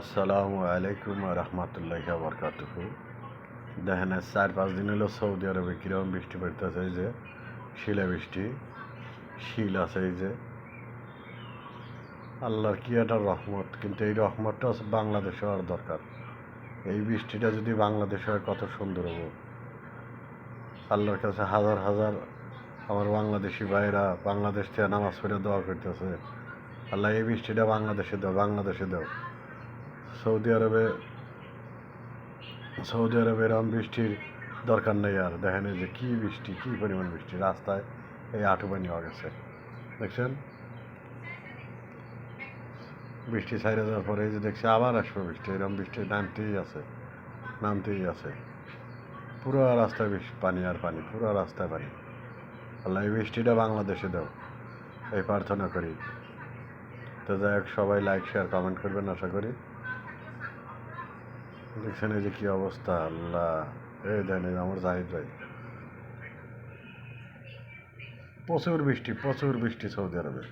আসসালামু আলাইকুম রহমতুল্লাহ বরকাতুহু। দেখেন 4-5 দিন হলো সৌদি আরবে কীরকম বৃষ্টি পড়তেছে। এই যে শিলা বৃষ্টি, শিল আছে, এই যে আল্লাহর কি একটা রহমত। কিন্তু এই রহমতটা বাংলাদেশে হওয়ার দরকার। এই বৃষ্টিটা যদি বাংলাদেশে হয় কত সুন্দর হবো। আল্লাহর কাছে হাজার হাজার আমার বাংলাদেশি ভাইরা বাংলাদেশ থেকে নামাজ পড়ে দোয়া করতেছে, আল্লাহ এই বৃষ্টিটা বাংলাদেশে দাও, বাংলাদেশে দাও। সৌদি আরবে এরকম বৃষ্টির দরকার নেই। আর দেখেন এই যে কী বৃষ্টি, কী পরিমাণ বৃষ্টি, রাস্তায় এই আঁটু পানি হয়ে গেছে। দেখছেন বৃষ্টি ছাইড়ে যাওয়ার পরে এই যে দেখছি আবার আসবে বৃষ্টি। এরকম বৃষ্টি নামতেই আছে। পুরো রাস্তায় পানি আর পানি, পুরো রাস্তায় পানি। আল্লাহ এই বৃষ্টিটা বাংলাদেশে দাও, এই প্রার্থনা করি। তো যাই হোক, সবাই লাইক শেয়ার কমেন্ট করবেন আশা করি। দেখছেন এই যে কী অবস্থা, আল্লাহ। এই দেন আমার জাহিদ ভাই, প্রচুর বৃষ্টি সৌদি আরবে।